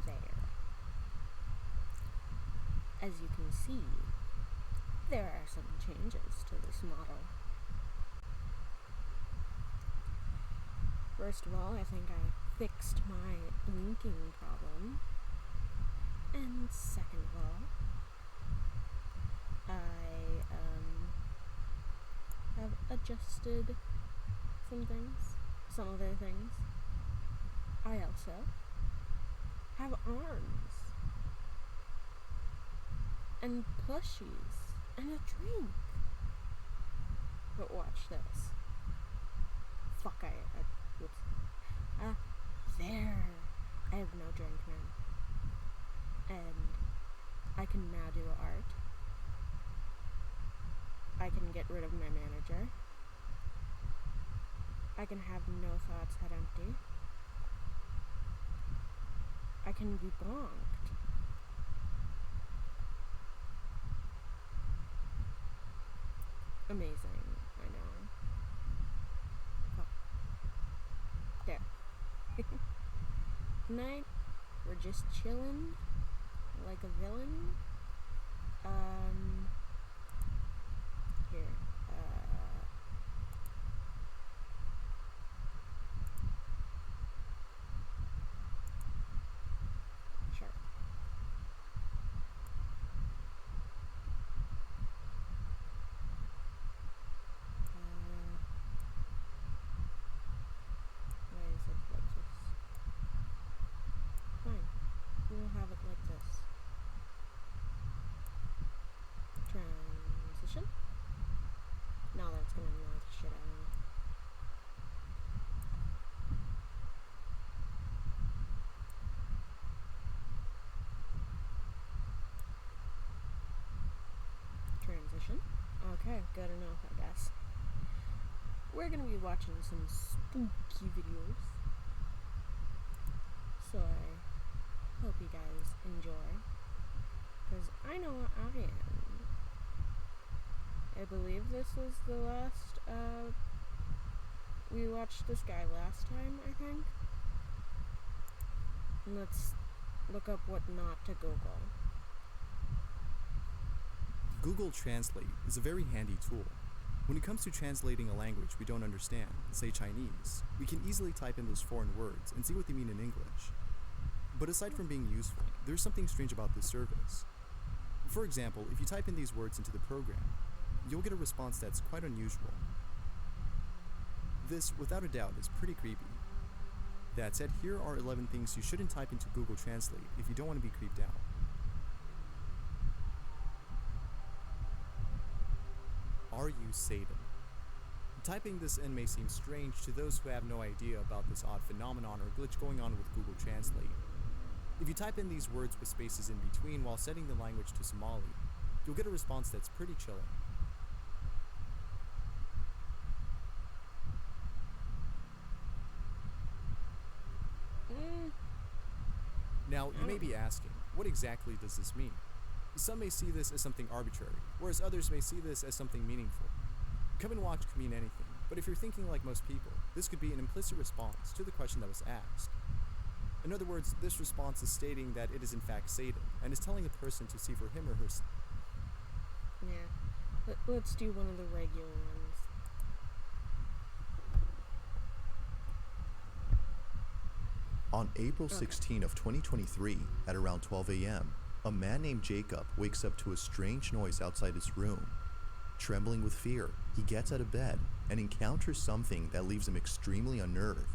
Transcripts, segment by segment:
there. As you can see, there are some changes to this model. First of all, I think I fixed my blinking problem. And second of all, I have adjusted some other things. I also have arms and plushies and a drink. But watch this. Fuck, whoops. There. I have no drink now. And I can now do art. I can get rid of my manager. I can have no thoughts head empty. I can be bonked. Amazing, I know. Oh. There. Tonight, we're just chilling like a villain. Here. Sure. Why is it like this? Fine. We'll have it like this. Transition. No, that's gonna annoy the shit out of me. Transition. Okay, good enough, I guess. We're gonna be watching some spooky videos. So I hope you guys enjoy. Because I know I am. I believe this is the last, we watched this guy last time, I think. And let's look up what not to Google. Google Translate is a very handy tool. When it comes to translating a language we don't understand, say Chinese, we can easily type in those foreign words and see what they mean in English. But aside from being useful, there's something strange about this service. For example, if you type in these words into the program, you'll get a response that's quite unusual. This, without a doubt, is pretty creepy. That said, here are 11 things you shouldn't type into Google Translate if you don't want to be creeped out. Are you Satan? Typing this in may seem strange to those who have no idea about this odd phenomenon or glitch going on with Google Translate. If you type in these words with spaces in between while setting the language to Somali, you'll get a response that's pretty chilling. Now, you may be asking, what exactly does this mean? Some may see this as something arbitrary, whereas others may see this as something meaningful. Come and watch could mean anything, but if you're thinking like most people, this could be an implicit response to the question that was asked. In other words, this response is stating that it is in fact Satan, and is telling the person to see for him or herself. Yeah, let's do one of the regular ones. On April 16 of 2023, at around 12 a.m., a man named Jacob wakes up to a strange noise outside his room. Trembling with fear, he gets out of bed and encounters something that leaves him extremely unnerved.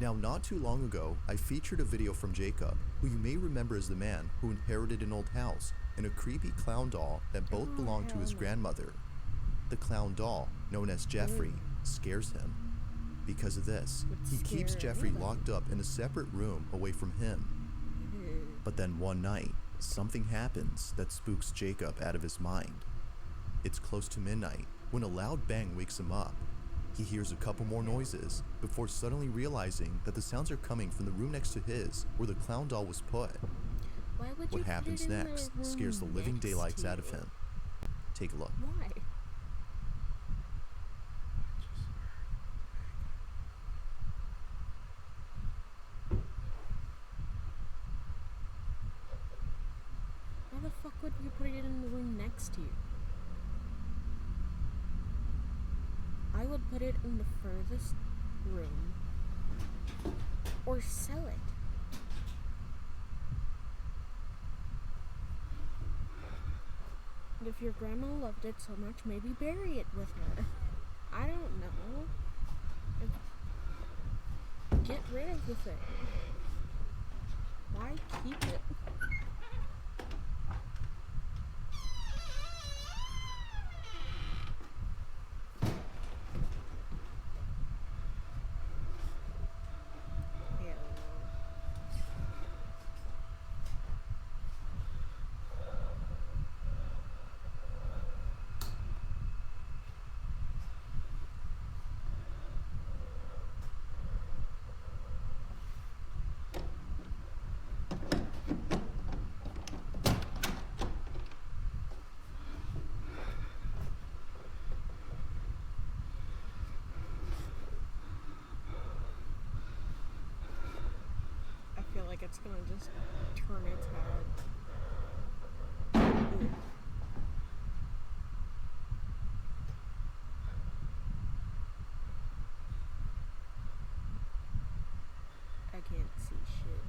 Now, not too long ago, I featured a video from Jacob, who you may remember as the man who inherited an old house and a creepy clown doll that both belonged to his grandmother. The clown doll, known as Jeffrey, scares him. Because of this, he keeps Jeffrey locked up in a separate room away from him. But then one night, something happens that spooks Jacob out of his mind. It's close to midnight when a loud bang wakes him up. He hears a couple more noises before suddenly realizing that the sounds are coming from the room next to his where the clown doll was put. What happens next scares the living daylights out of him. Take a look. Why? fuck would you put it in the room next to you? I would put it in the furthest room. Or sell it. And if your grandma loved it so much, maybe bury it with her. I don't know. Get rid of the thing. Why keep it? Yeah. I feel like it's gonna just turn its head. Ooh. I can't see shit.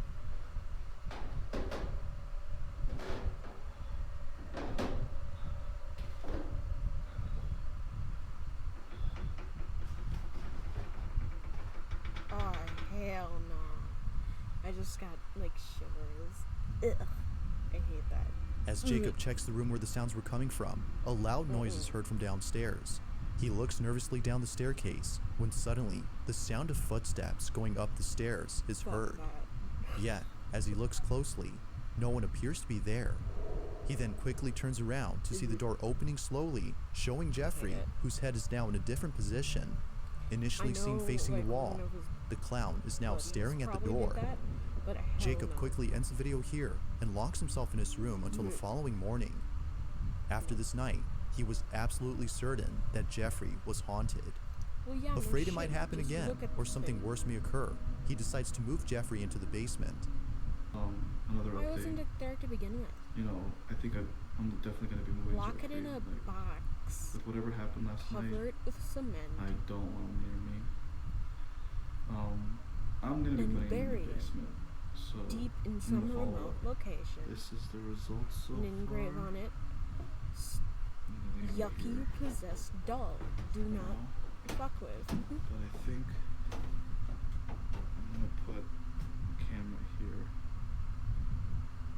Oh, hell no. I just got, like, shivers. Ugh. I hate that. As Jacob checks the room where the sounds were coming from, a loud noise is heard from downstairs. He looks nervously down the staircase when suddenly the sound of footsteps going up the stairs is Fuck heard. that. Yet, as he looks closely, no one appears to be there. He then quickly turns around to see the door opening slowly, showing Jeffrey, it. whose head is now in a different position. Initially seen know, facing like, the wall, one of his the clown is now buddies staring at the probably door. did that, but hell Jacob no. quickly ends the video here and locks himself in his room until the following morning. After this night, he was absolutely certain that Jeffrey was haunted. Well, yeah, no Afraid it might shit, happen just again look at or the something thing. worse may occur, he decides to move Jeffrey into the basement. Another Why update. wasn't it there to begin with? You know, I think I'm definitely gonna be moving. Lock it in Jeffrey, a like, box. with whatever happened last Cover night. it with cement. I don't want him near me. I'm gonna be And putting him bury in the it basement. So Deep in I'm some gonna follow remote up. location. This is the result so And engrave far. on it. I'm gonna leave it Yucky here possessed doll. Do for not now, fuck with. but I think I'm gonna put a camera here.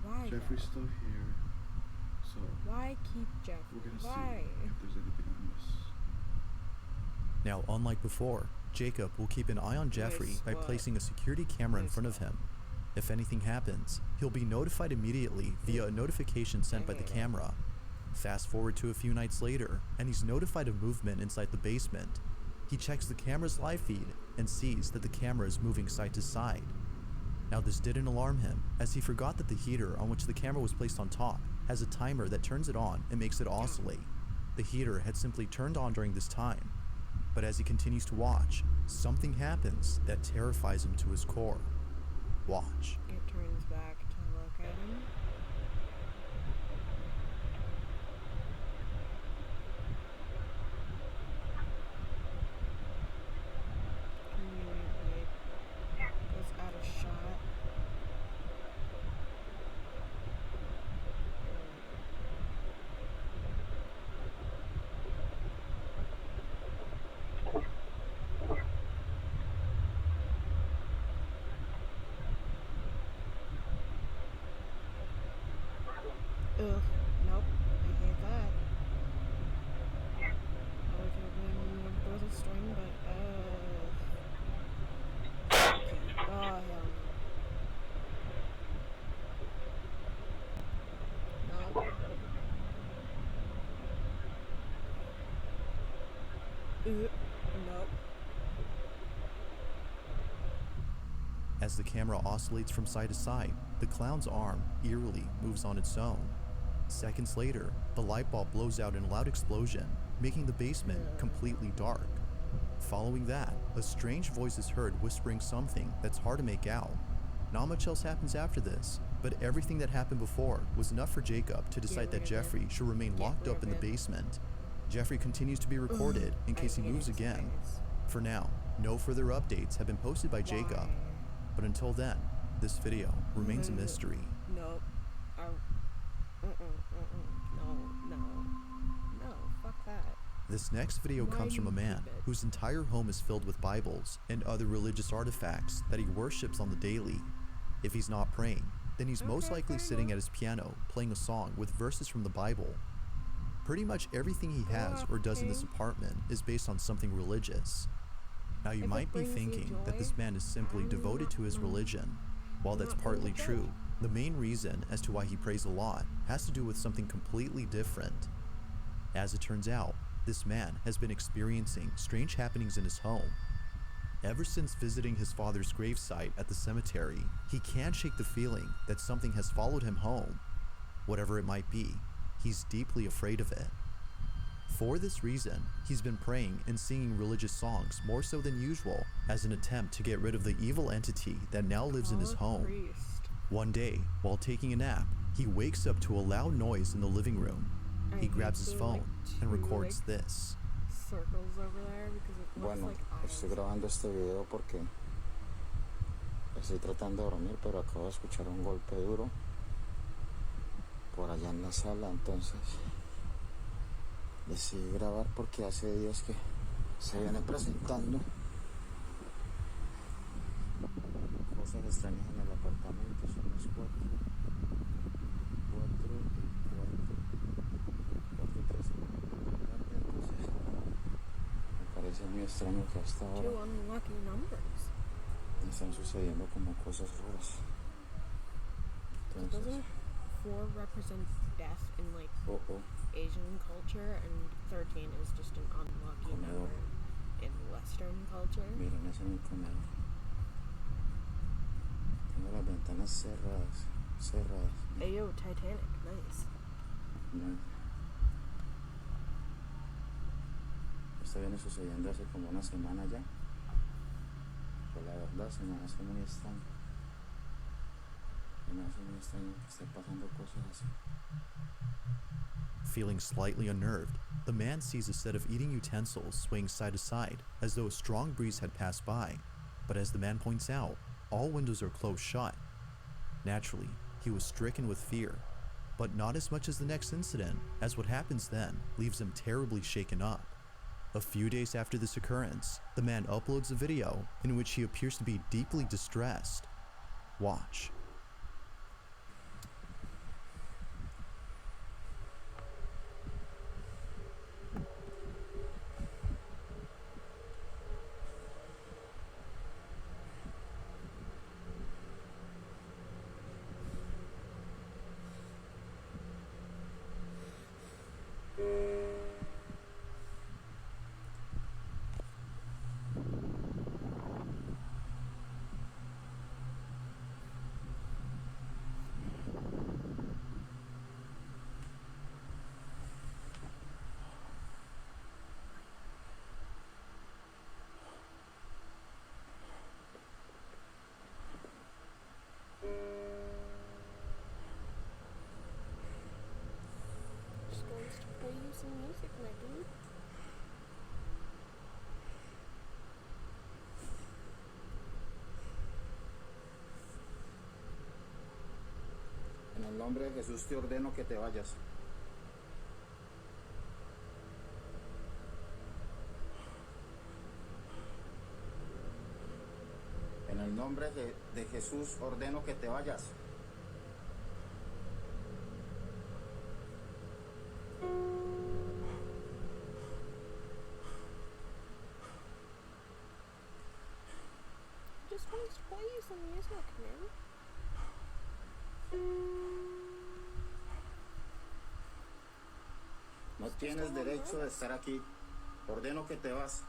Why? Jeffrey's still here, so Why keep Jeff? we're gonna Why? see if there's anything I miss. Now, unlike before, Jacob will keep an eye on Jeffrey Nice by spot. placing a security camera in Nice front of spot. him. If anything happens, he'll be notified immediately via a notification sent by the camera. Fast forward to a few nights later, and he's notified of movement inside the basement. He checks the camera's live feed and sees that the camera is moving side to side. Now, this didn't alarm him, as he forgot that the heater on which the camera was placed on top has a timer that turns it on and makes it oscillate. The heater had simply turned on during this time. But as he continues to watch, something happens that terrifies him to his core. Watch. It turns back to look at him. Wait. Goes out of shot. Ugh, nope, I hate that. Probably could have been with a string, but oh hell no. Nope. Nope. As the camera oscillates from side to side, the clown's arm eerily moves on its own. Seconds later, the light bulb blows out in a loud explosion, making the basement completely dark. Following that, a strange voice is heard whispering something that's hard to make out. Not much else happens after this, But everything that happened before was enough for Jacob to decide that rid of Jeffrey it. should remain Get locked up in the rid of it. basement. Jeffrey continues to be recorded in case he moves again. For now, no further updates have been posted by Jacob, Why? but until then, this video remains a mystery. Nope. No, fuck that. This next video Why comes do from a you man keep it? whose entire home is filled with Bibles and other religious artifacts that he worships on the daily. If he's not praying, then he's most Okay, likely fair sitting enough. at his piano playing a song with verses from the Bible. Pretty much everything he Go has off, or does in this King. apartment is based on something religious. Now you If it might be brings you thinking that joy, this man is simply I'm devoted to his not- religion. While I'm that's not going partly to judge. true, the main reason as to why he prays a lot has to do with something completely different. As it turns out, this man has been experiencing strange happenings in his home. Ever since visiting his father's gravesite at the cemetery, he can't shake the feeling that something has followed him home. Whatever it might be, he's deeply afraid of it. For this reason, he's been praying and singing religious songs more so than usual as an attempt to get rid of the evil entity that now lives in his Call a home. priest. One day, while taking a nap, he wakes up to a loud noise in the living room. I He grabs hate his the, phone like, and two, records like, this. circles over there because it looks Bueno, like eyes. estoy grabando este video porque estoy tratando de dormir, pero acabo de escuchar un golpe duro por allá en la sala, entonces decidí grabar porque hace días que se viene presentando cosas extrañas en el apartamento. Son las 4 y 13 de la tarde, entonces me parece muy extraño que hasta Two ahora unlucky numbers. están sucediendo como cosas raras. So Entonces, doesn't 4 represent death in like oh, Asian culture, and 13 is just an unlucky Comedor. number in Western culture? miren, ese es mi comedor. Tengo las ventanas cerradas. Ayo, Titanic, nice. No. Esto viene sucediendo hace como una semana ya. Pero la verdad se me hace muy extraño. Se me hace muy extraño que esté pasando cosas así. Feeling slightly unnerved, the man sees a set of eating utensils swaying side to side as though a strong breeze had passed by. But as the man points out, all windows are closed shut. Naturally, he was stricken with fear, but not as much as the next incident, as what happens then leaves him terribly shaken up. A few days after this occurrence, the man uploads a video in which he appears to be deeply distressed. Watch. Just going to play you some music, my dude. En el nombre de Jesús te ordeno que te vayas. En el nombre de Jesús ordeno que te vayas. Just going to play you some music, man. No tienes derecho de estar aquí. Ordeno que te vas.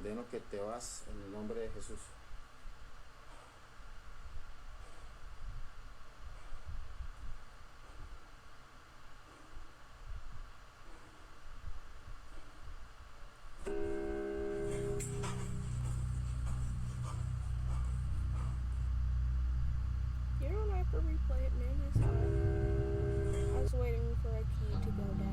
ordeno que te vas en el nombre de Jesús. You don't have to replay it, man. I saw it. I was waiting for a key to go down.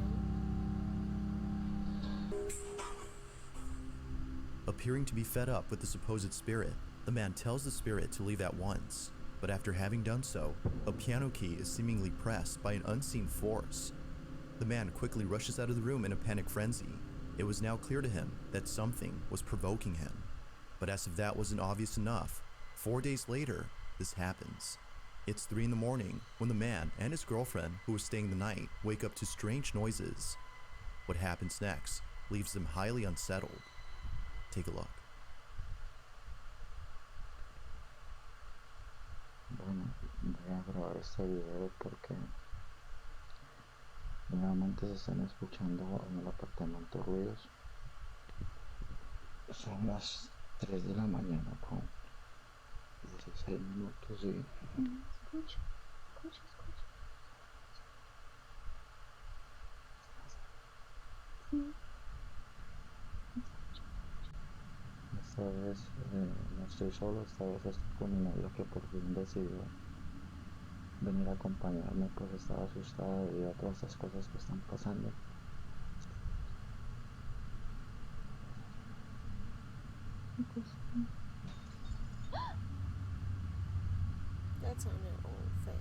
Appearing to be fed up with the supposed spirit, the man tells the spirit to leave at once. But after having done so, a piano key is seemingly pressed by an unseen force. The man quickly rushes out of the room in a panic frenzy. It was now clear to him that something was provoking him. But as if that wasn't obvious enough, 4 days later, this happens. It's 3 in the morning when the man and his girlfriend, who was staying the night, wake up to strange noises. What happens next leaves them highly unsettled. Take a look. Bueno, voy a grabar este video porque nuevamente se están escuchando en el apartamento ruidos. Son las 3 de la mañana con 16 minutos y... Escucha. Esta vez no estoy solo, esta vez estoy con mi novia que por fin decidió venir a acompañarme, pues estaba asustada debido a todas estas cosas que están pasando. That sounded all fake.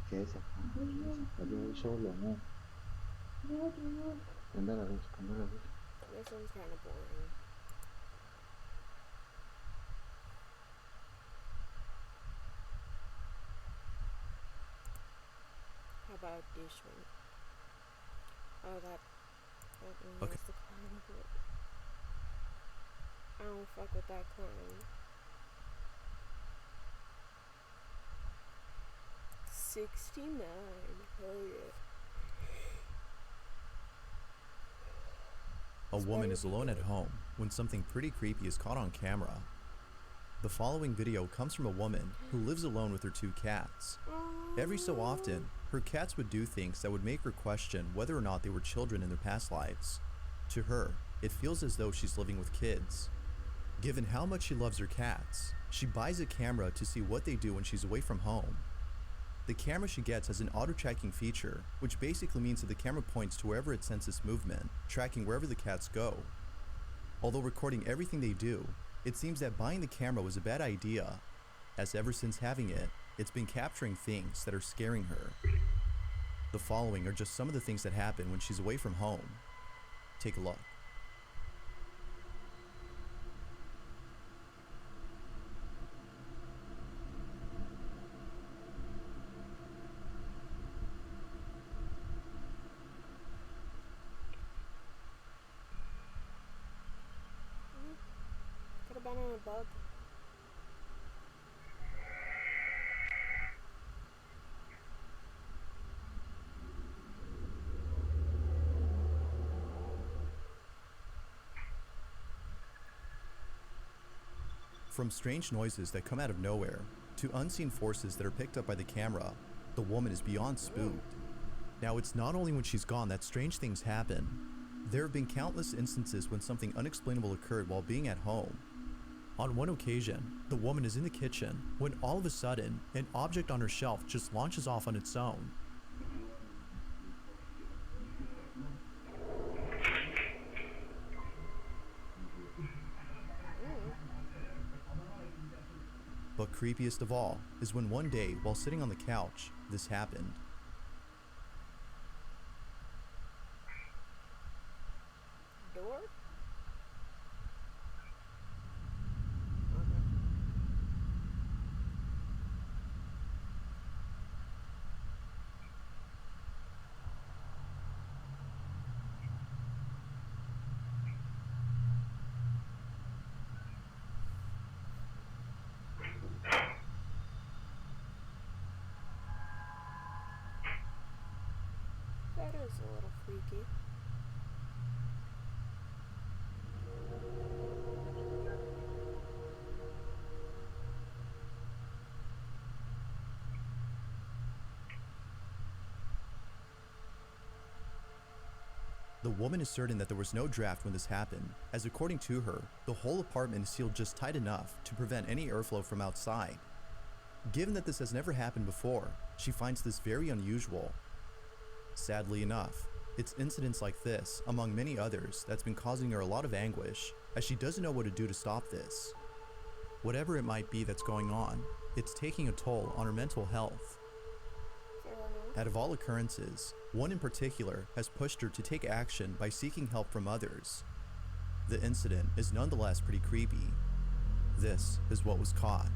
Quédese acá, yo voy solo, no. Prenda la luz, prenda la luz. This one's kind of boring. How about this one? Oh, that one Okay. has the clown to it. I don't fuck with that clown. 69. Hell yeah. A woman is alone at home when something pretty creepy is caught on camera. The following video comes from a woman who lives alone with her 2 cats. Every so often, her cats would do things that would make her question whether or not they were children in their past lives. To her, it feels as though she's living with kids. Given how much she loves her cats, she buys a camera to see what they do when she's away from home. The camera she gets has an auto-tracking feature, which basically means that the camera points to wherever it senses movement, tracking wherever the cats go. Although recording everything they do, it seems that buying the camera was a bad idea, as ever since having it, it's been capturing things that are scaring her. The following are just some of the things that happen when she's away from home. Take a look. Could have been on a bug. From strange noises that come out of nowhere, to unseen forces that are picked up by the camera, the woman is beyond spooked. Now, it's not only when she's gone that strange things happen. There have been countless instances when something unexplainable occurred while being at home. On one occasion, the woman is in the kitchen when all of a sudden, an object on her shelf just launches off on its own. But creepiest of all is when one day, while sitting on the couch, this happened. Door? Okay. that is a little freaky. The woman is certain that there was no draft when this happened, as according to her, the whole apartment is sealed just tight enough to prevent any airflow from outside. Given that this has never happened before, she finds this very unusual. Sadly enough, it's incidents like this, among many others, that's been causing her a lot of anguish, as she doesn't know what to do to stop this. Whatever it might be that's going on, it's taking a toll on her mental health. Fair enough. Out of all occurrences, one in particular has pushed her to take action by seeking help from others. The incident is nonetheless pretty creepy. This is what was caught.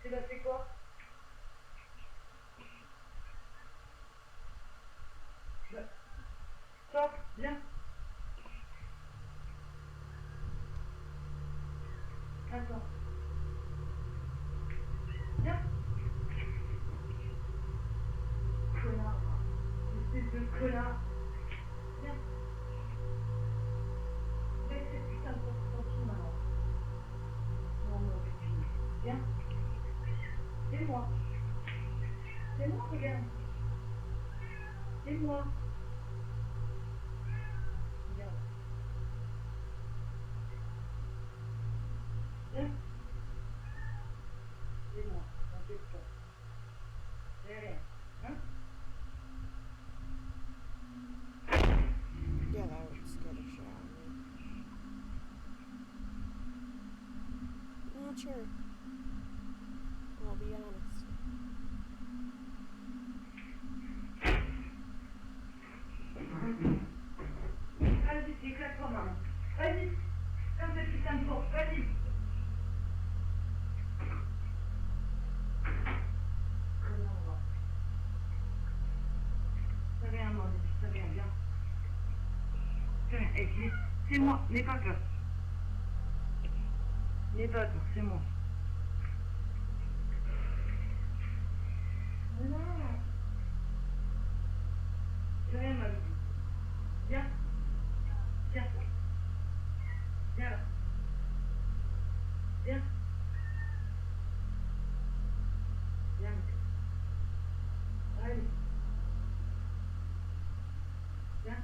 C'est passé quoi? Stop, viens. Attends. Viens. Connard. Espèce de connard. Viens. Laisse cette putain de porte tranquille maintenant. Non, non, putain. Viens. C'est moi. C'est moi, regarde. C'est moi. Regarde. Viens. C'est moi. T'inquiète pas. C'est rien. Hein? Yeah, that would scare the shit out of me. Not sure. I'll be honest. Vas-y, éclate-toi, maman. Vas-y. Ferme cette putain de porte. Vas-y. Connard, va. Ça vient, maman. Ça vient, viens. Viens, c'est moi. N'aie pas peur. N'aie pas peur, c'est moi. Non. C'est rien, ma vie. Viens. Viens. Viens là. Viens. Viens. Allez. Viens.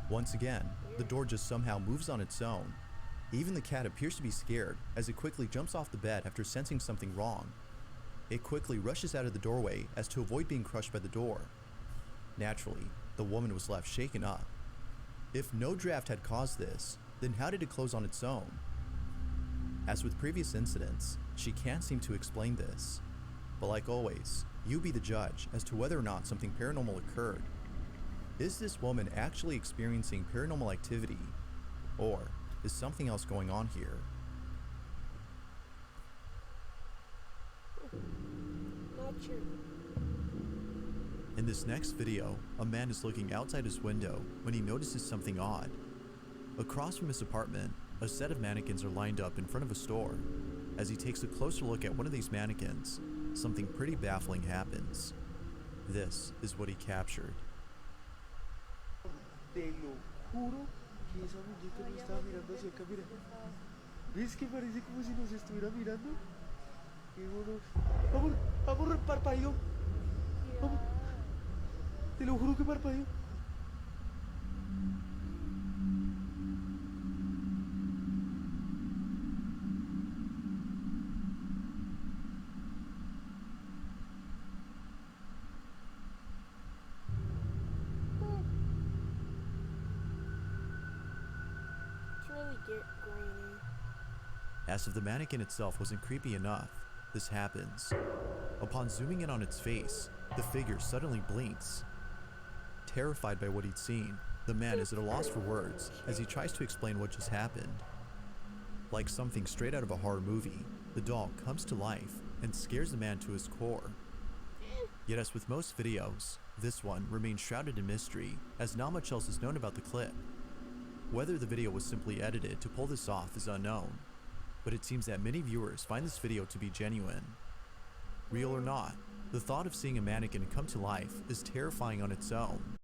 Once again, the door just somehow moves on its own. Even the cat appears to be scared as it quickly jumps off the bed after sensing something wrong. It quickly rushes out of the doorway as to avoid being crushed by the door. Naturally, the woman was left shaken up. If no draft had caused this, then how did it close on its own? As with previous incidents, she can't seem to explain this. But like always, you be the judge as to whether or not something paranormal occurred. Is this woman actually experiencing paranormal activity? Or is something else going on here? Not sure. In this next video, a man is looking outside his window when he notices something odd. Across from his apartment, a set of mannequins are lined up in front of a store. As he takes a closer look at one of these mannequins, something pretty baffling happens. This is what he captured. Te lo juro que esa muñeca no estaba mirando hacia acá, mira. ¿Ves que parece como si nos estuviera mirando? Qué bueno. Vamos, parpadeó. Vamos. Te lo juro que parpadeó. It's really grainy. As if the mannequin itself wasn't creepy enough, this happens. Upon zooming in on its face, the figure suddenly blinks. Terrified by what he'd seen, the man is at a loss for words as he tries to explain what just happened. Like something straight out of a horror movie, the doll comes to life and scares the man to his core. Yet as with most videos, this one remains shrouded in mystery as not much else is known about the clip. Whether the video was simply edited to pull this off is unknown, but it seems that many viewers find this video to be genuine. Real or not, the thought of seeing a mannequin come to life is terrifying on its own,